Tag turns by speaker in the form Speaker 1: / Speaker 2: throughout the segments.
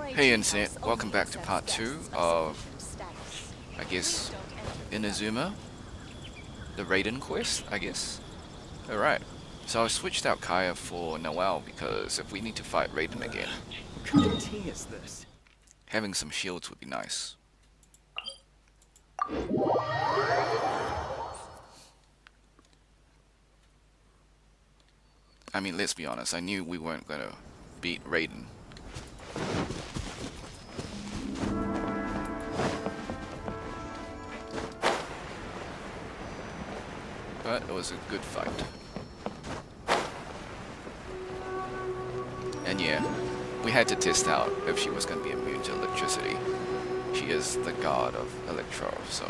Speaker 1: Hey Internet, welcome back to part 2 of, I guess, Inazuma, the Raiden quest, I guess. Alright, so I switched out Kaya for Noelle because if we need to fight Raiden again,
Speaker 2: What kind of tea is this?
Speaker 1: having some shields would be nice. I mean, let's be honest, I knew we weren't gonna beat Raiden. But it was a good fight. And yeah, we had to test out if she was going to be immune to electricity. She is the god of Electro, so...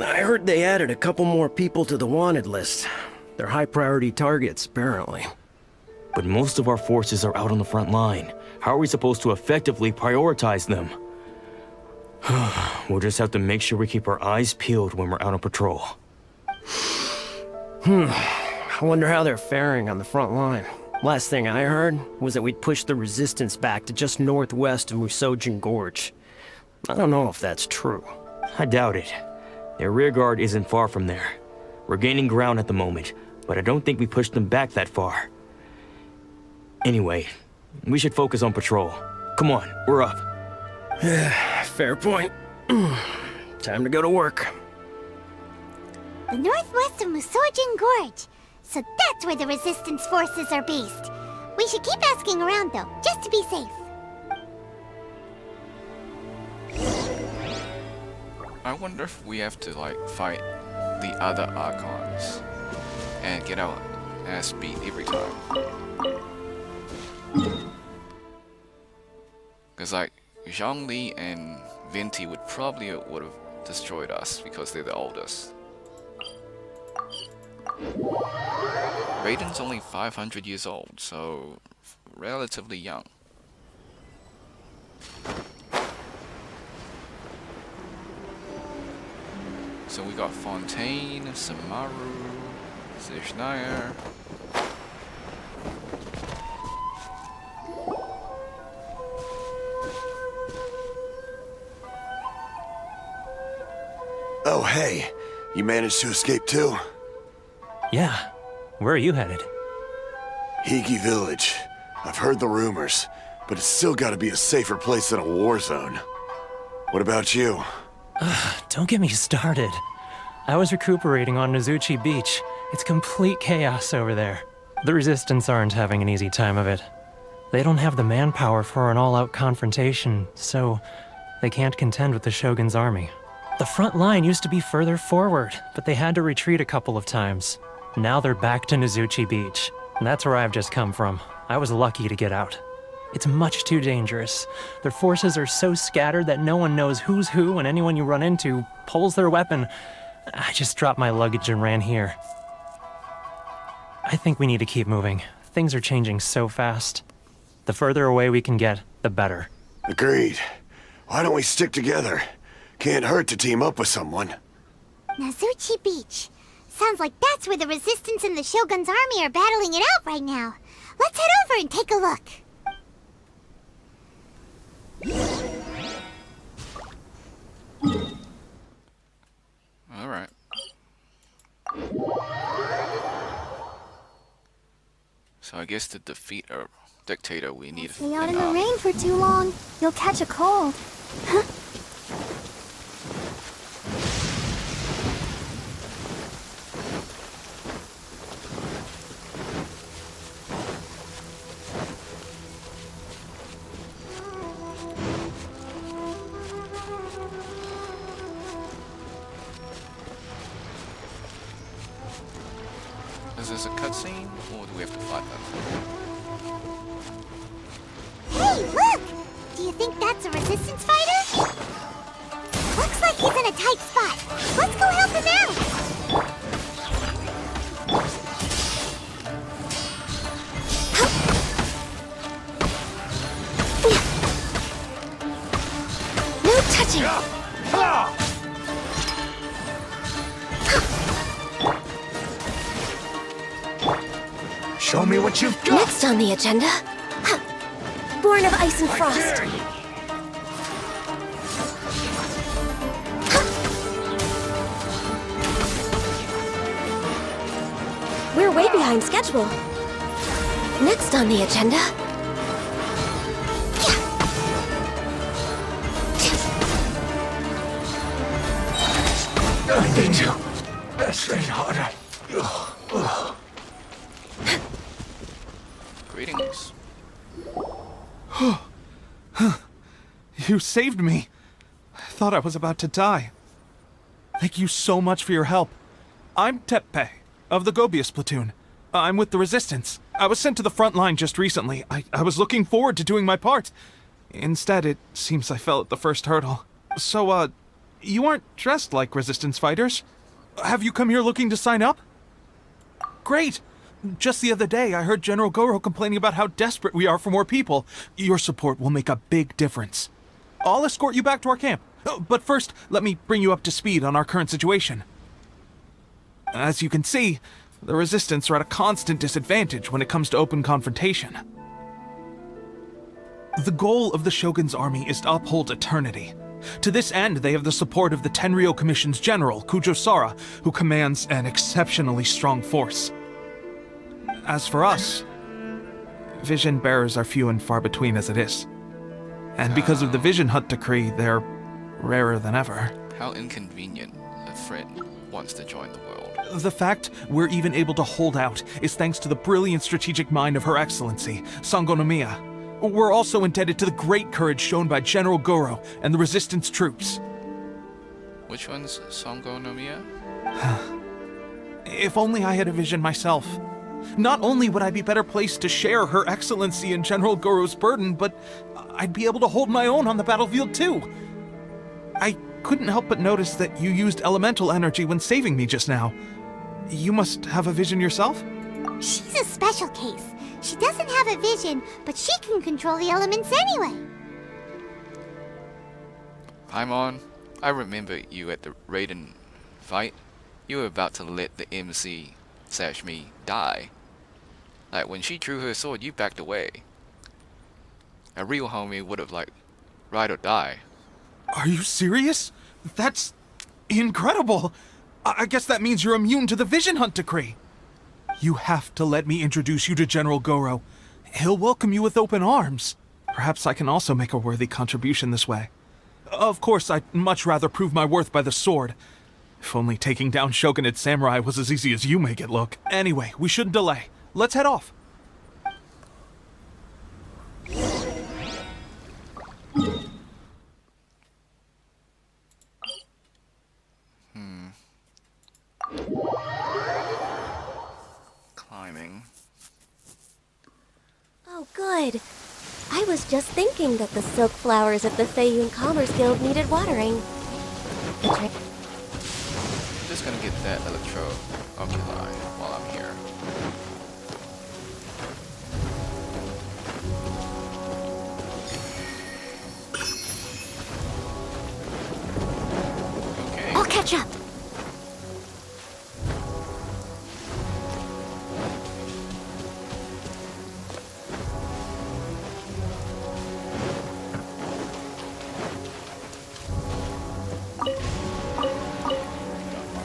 Speaker 3: I heard they added a couple more people to the wanted list. They're high priority targets, apparently.
Speaker 4: But most of our forces are out on the front line. How are we supposed to effectively prioritize them? We'll just have to make sure we keep our eyes peeled when we're out on patrol.
Speaker 3: I wonder how they're faring on the front line. Last thing I heard was that we'd pushed the resistance back to just northwest of Musojin Gorge. I don't know if that's true.
Speaker 4: I doubt it. Their rear guard isn't far from there. We're gaining ground at the moment, but I don't think we pushed them back that far. Anyway, we should focus on patrol. Come on, we're up.
Speaker 3: Fair point. Time to go to work.
Speaker 5: The northwest of Musojin Gorge. So that's where the resistance forces are based. We should keep asking around though, just to be safe.
Speaker 1: I wonder if we have to, like, fight the other Archons and get our ass beat every time. Because, like, Zhongli and Venti would have destroyed us because they're the oldest. Raiden's only 500 years old, so relatively young. So we got Fontaine, Samaru, Zishnaya.
Speaker 6: Oh, hey. You managed to escape too?
Speaker 7: Yeah. Where are you headed?
Speaker 6: Higi Village. I've heard the rumors, but it's still gotta be a safer place than a war zone. What about you?
Speaker 7: Don't get me started. I was recuperating on Nozuchi Beach. It's complete chaos over there. The Resistance aren't having an easy time of it. They don't have the manpower for an all-out confrontation, so they can't contend with the Shogun's army. The front line used to be further forward, but they had to retreat a couple of times. Now they're back to Nozuchi Beach, and that's where I've just come from. I was lucky to get out. It's much too dangerous. Their forces are so scattered that no one knows who's who, and anyone you run into pulls their weapon. I just dropped my luggage and ran here. I think we need to keep moving. Things are changing so fast. The further away we can get, the better.
Speaker 6: Agreed. Why don't we stick together? Can't hurt to team up with someone.
Speaker 5: Nozuchi Beach. Sounds like that's where the Resistance and the Shogun's army are battling it out right now. Let's head over and take a look.
Speaker 1: Alright. So I guess to defeat a dictator we need
Speaker 5: Stay out in the rain for too long. You'll catch a cold. Huh?
Speaker 1: Is this a cutscene, or do we have to fight them?
Speaker 5: Hey, look! Do you think that's a Resistance fighter? Looks like he's in a tight spot. Let's go help him out! No touching!
Speaker 2: Show me what you've got!
Speaker 8: Next on the agenda, Born of Ice and Frost. We're way behind schedule. Next on the agenda...
Speaker 2: I need to. Train harder.
Speaker 1: Greetings.
Speaker 9: You saved me. I thought I was about to die. Thank you so much for your help. I'm Teppe, of the Gobius platoon. I'm with the Resistance. I was sent to the front line just recently. I was looking forward to doing my part. Instead, it seems I fell at the first hurdle. So, you aren't dressed like Resistance fighters? Have you come here looking to sign up? Great! Just the other day, I heard General Goro complaining about how desperate we are for more people. Your support will make a big difference. I'll escort you back to our camp. But first, let me bring you up to speed on our current situation. As you can see, the Resistance are at a constant disadvantage when it comes to open confrontation. The goal of the Shogun's army is to uphold eternity. To this end, they have the support of the Tenryou Commission's general, Kujosara, who commands an exceptionally strong force. As for us, vision bearers are few and far between as it is. And because of the Vision Hunt decree, they're rarer than ever.
Speaker 1: How inconvenient. A friend wants to join the world.
Speaker 9: The fact we're even able to hold out is thanks to the brilliant strategic mind of Her Excellency, Sangonomiya. We're also indebted to the great courage shown by General Goro and the Resistance troops.
Speaker 1: Which one's Songo no Miya?
Speaker 9: If only I had a vision myself. Not only would I be better placed to share Her Excellency and General Goro's burden, but I'd be able to hold my own on the battlefield too. I couldn't help but notice that you used elemental energy when saving me just now. You must have a vision yourself?
Speaker 5: She's a special case. She doesn't have a vision, but she can control the elements anyway.
Speaker 1: Paimon, I remember you at the Raiden fight. You were about to let the MC/me die. Like, when she drew her sword, you backed away. A real homie would have, like, ride or die.
Speaker 9: Are you serious? That's incredible. I guess that means you're immune to the Vision Hunt decree. You have to let me introduce you to General Goro. He'll welcome you with open arms. Perhaps I can also make a worthy contribution this way. Of course, I'd much rather prove my worth by the sword. If only taking down Shogunate Samurai was as easy as you make it look. Anyway, we shouldn't delay. Let's head off.
Speaker 1: Climbing.
Speaker 8: Oh, good. I was just thinking that the silk flowers of the Feiyun Commerce Guild needed watering.
Speaker 1: I'm just gonna get that electro oculi while I'm here. Okay.
Speaker 5: I'll catch up.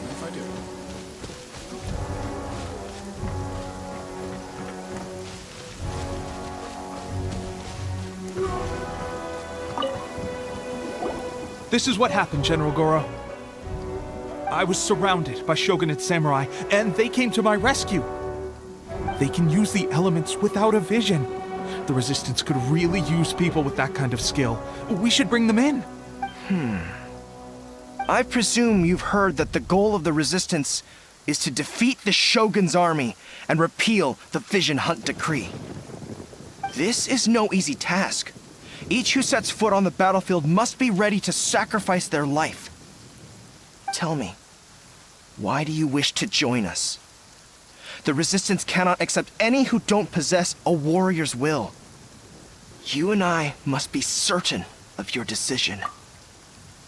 Speaker 1: If I do.
Speaker 9: This is what happened, General Goro. I was surrounded by Shogunate Samurai, and they came to my rescue. They can use the elements without a vision. The Resistance could really use people with that kind of skill. We should bring them in.
Speaker 10: I presume you've heard that the goal of the Resistance is to defeat the Shogun's army and repeal the Vision Hunt decree. This is no easy task. Each who sets foot on the battlefield must be ready to sacrifice their life. Tell me, why do you wish to join us? The Resistance cannot accept any who don't possess a warrior's will. You and I must be certain of your decision.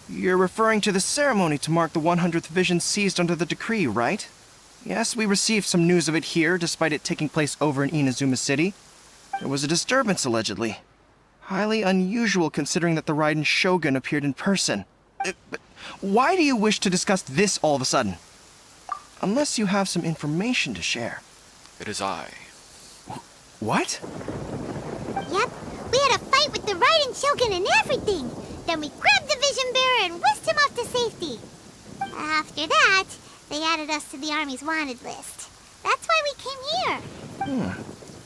Speaker 10: You're referring to the ceremony to mark the 100th vision seized under the decree, right? Yes, we received some news of it here, despite it taking place over in Inazuma City. There was a disturbance, allegedly. Highly unusual considering that the Raiden Shogun appeared in person. But why do you wish to discuss this all of a sudden? Unless you have some information to share.
Speaker 1: It is I.
Speaker 10: What?
Speaker 5: Yep, we had a fight with the Raiden Shogun and everything. Then we grabbed the Vision Bearer and whisked him off to safety. After that, they added us to the Army's wanted list. That's why we came here.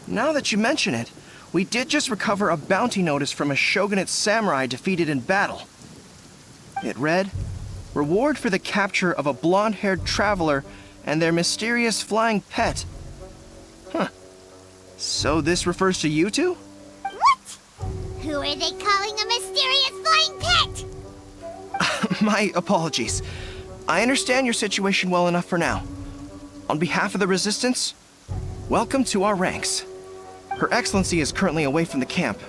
Speaker 10: Now that you mention it, we did just recover a bounty notice from a Shogunate samurai defeated in battle. It read, "Reward for the capture of a blonde-haired traveler and their mysterious flying pet." Huh. So this refers to you two?
Speaker 5: What? Who are they calling a mysterious flying pet?
Speaker 10: My apologies. I understand your situation well enough for now. On behalf of the Resistance, welcome to our ranks. Her Excellency is currently away from the camp.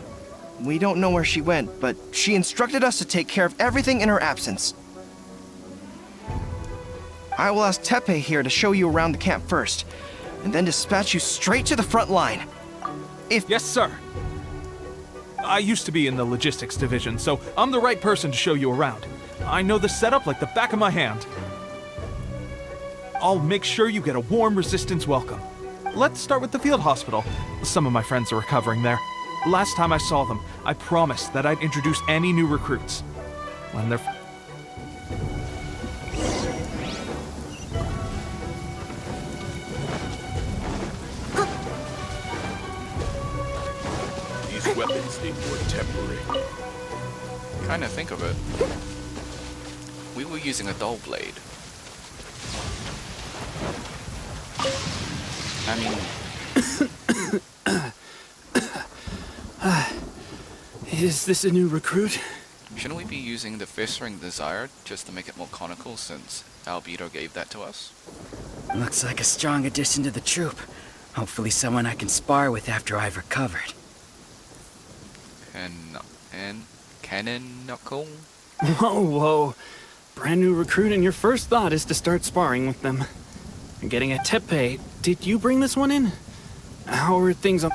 Speaker 10: We don't know where she went, but she instructed us to take care of everything in her absence. I will ask Teppei here to show you around the camp first, and then dispatch you straight to the front line.
Speaker 9: Yes, sir. I used to be in the logistics division, so I'm the right person to show you around. I know the setup like the back of my hand. I'll make sure you get a warm Resistance welcome. Let's start with the field hospital. Some of my friends are recovering there. Last time I saw them, I promised that I'd introduce any new recruits. When they're...
Speaker 2: These weapons need more tempering.
Speaker 1: Kinda think of it. We were using a dull blade. I mean,
Speaker 11: Is this a new recruit?
Speaker 1: shouldn't we be using the Festering Desire just to make it more conical since Albedo gave that to us?
Speaker 12: Looks like a strong addition to the troop. Hopefully someone I can spar with after I've recovered.
Speaker 1: And canonical?
Speaker 11: Whoa. Brand new recruit and your first thought is to start sparring with them. Getting a Teppei. Did you bring this one in? How are things on...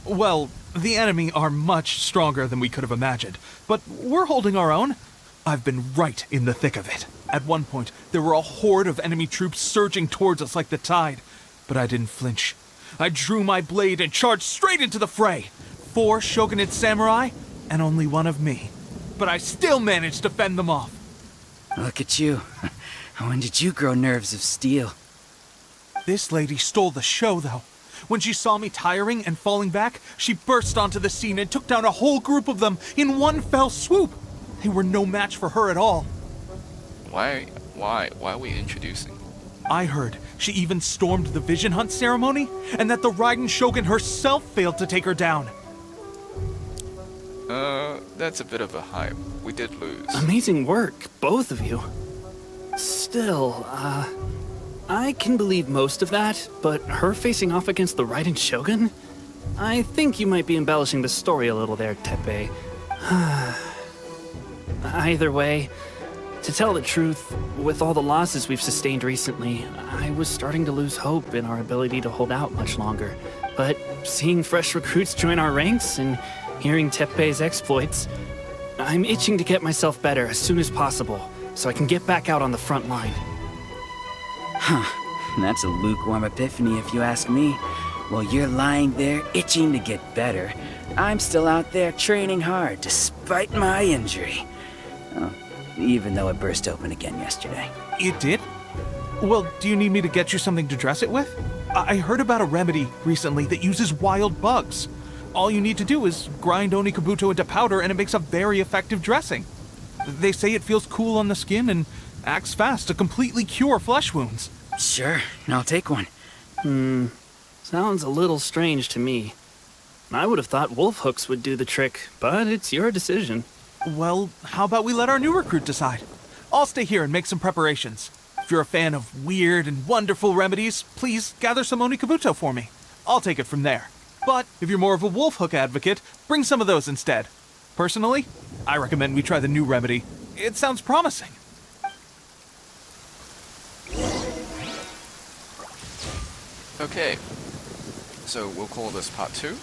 Speaker 9: Well, the enemy are much stronger than we could have imagined, but we're holding our own. I've been right in the thick of it. At one point, there were a horde of enemy troops surging towards us like the tide, but I didn't flinch. I drew my blade and charged straight into the fray. 4 Shogunate samurai, and only 1 of me. But I still managed to fend them off.
Speaker 12: Look at you. When did you grow nerves of steel?
Speaker 9: This lady stole the show, though. When she saw me tiring and falling back, she burst onto the scene and took down a whole group of them in one fell swoop. They were no match for her at all.
Speaker 1: Why are we introducing?
Speaker 9: I heard she even stormed the Vision Hunt ceremony, and that the Raiden Shogun herself failed to take her down.
Speaker 1: That's a bit of a hype. We did lose.
Speaker 11: Amazing work, both of you. Still, I can believe most of that, but her facing off against the Raiden Shogun? I think you might be embellishing the story a little there, Teppei. Either way, to tell the truth, with all the losses we've sustained recently, I was starting to lose hope in our ability to hold out much longer. But seeing fresh recruits join our ranks and hearing Teppei's exploits, I'm itching to get myself better as soon as possible, so I can get back out on the front line.
Speaker 12: That's a lukewarm epiphany if you ask me. While you're lying there itching to get better, I'm still out there training hard despite my injury. Oh, even though it burst open again yesterday.
Speaker 9: It did? Well, do you need me to get you something to dress it with? I heard about a remedy recently that uses wild bugs. All you need to do is grind Onikabuto into powder and it makes a very effective dressing. They say it feels cool on the skin and acts fast to completely cure flesh wounds.
Speaker 12: Sure, I'll take one.
Speaker 11: Sounds a little strange to me. I would have thought wolf hooks would do the trick, but it's your decision.
Speaker 9: Well, how about we let our new recruit decide? I'll stay here and make some preparations. If you're a fan of weird and wonderful remedies, please gather some Onikabuto for me. I'll take it from there. But if you're more of a wolf hook advocate, bring some of those instead. Personally, I recommend we try the new remedy. It sounds promising.
Speaker 1: Okay, so we'll call this part 2.